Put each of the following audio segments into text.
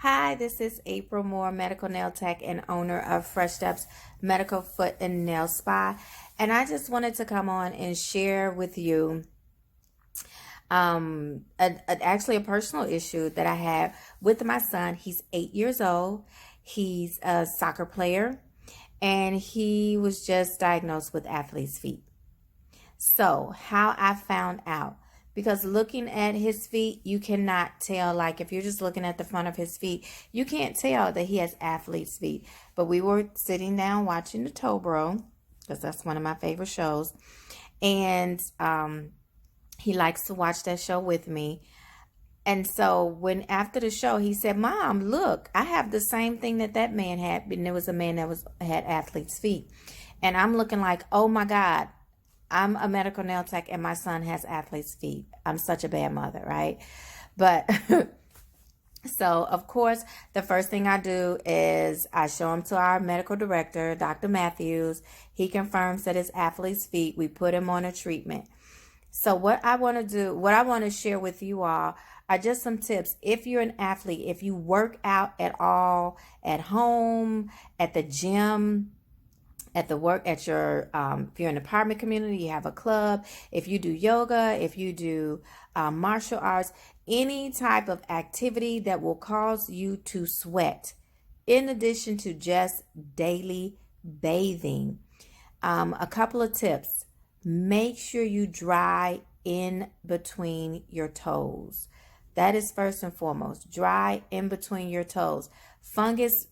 Hi, this is April Moore, medical nail tech and owner of Fresh Steps Medical Foot and Nail Spa. And I just wanted to come on and share with you actually a personal issue that I have with my son. He's 8 years old. He's a soccer player and he was just diagnosed with athlete's feet. So, how I found out, because looking at his feet, you cannot tell, like if you're just looking at the front of his feet, you can't tell that he has athlete's feet. But we were sitting down watching the Tobro, because that's one of my favorite shows. And he likes to watch that show with me. And so when after the show, he said, "Mom, look, I have the same thing that man had." And there was a man that had athlete's feet. And I'm looking like, oh my God, I'm a medical nail tech and my son has athlete's feet. I'm such a bad mother, right? But so, of course, the first thing I do is I show him to our medical director, Dr. Matthews. He confirms that it's athlete's feet. We put him on a treatment. So what I want to share with you all are just some tips. If you're an athlete, if you work out at all, at home, at the gym, at the work, at your, if you're in an apartment community, you have a club, if you do yoga, if you do martial arts, any type of activity that will cause you to sweat, in addition to just daily bathing. A couple of tips. Make sure you dry in between your toes. That is first and foremost. Dry in between your toes. Fungus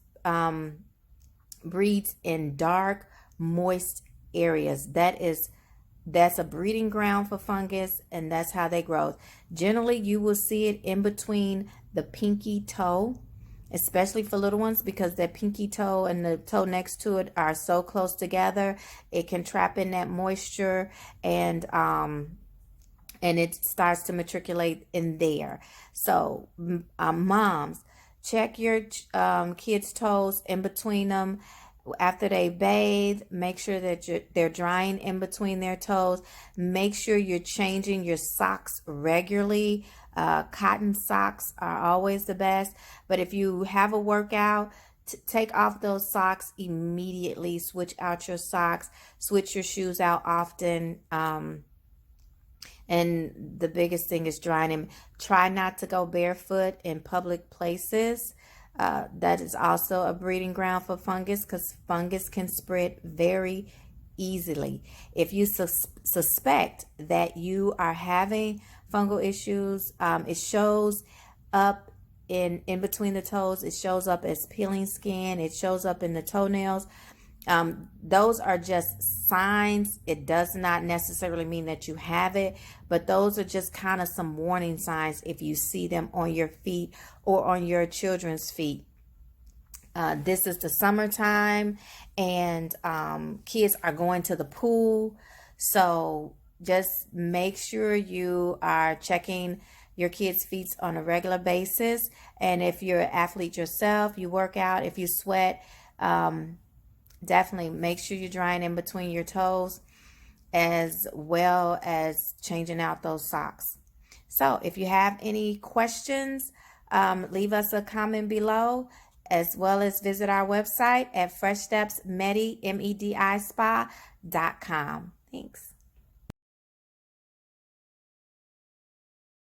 breeds in dark, moist areas. That's a breeding ground for fungus, and that's how they grow. Generally, you will see it in between the pinky toe, especially for little ones, because that pinky toe and the toe next to it are so close together. It can trap in that moisture, and it starts to matriculate in there. So, moms, check your kids' toes in between them. After they bathe, make sure that they're drying in between their toes. Make sure you're changing your socks regularly. Cotton socks are always the best. But if you have a workout, take off those socks immediately. Switch out your socks. Switch your shoes out often. And the biggest thing is drying them. Try not to go barefoot in public places. That is also a breeding ground for fungus, because fungus can spread very easily. If you suspect that you are having fungal issues, it shows up in between the toes. It shows up as peeling skin. It shows up in the toenails. Those are just signs. It does not necessarily mean that you have it, but those are just kind of some warning signs if you see them on your feet or on your children's feet. This is the summertime, and kids are going to the pool. So just make sure you are checking your kids' feet on a regular basis. And if you're an athlete yourself, you work out, if you sweat, definitely make sure you're drying in between your toes, as well as changing out those socks. So if you have any questions, leave us a comment below, as well as visit our website at freshstepsmedi.com. Thanks.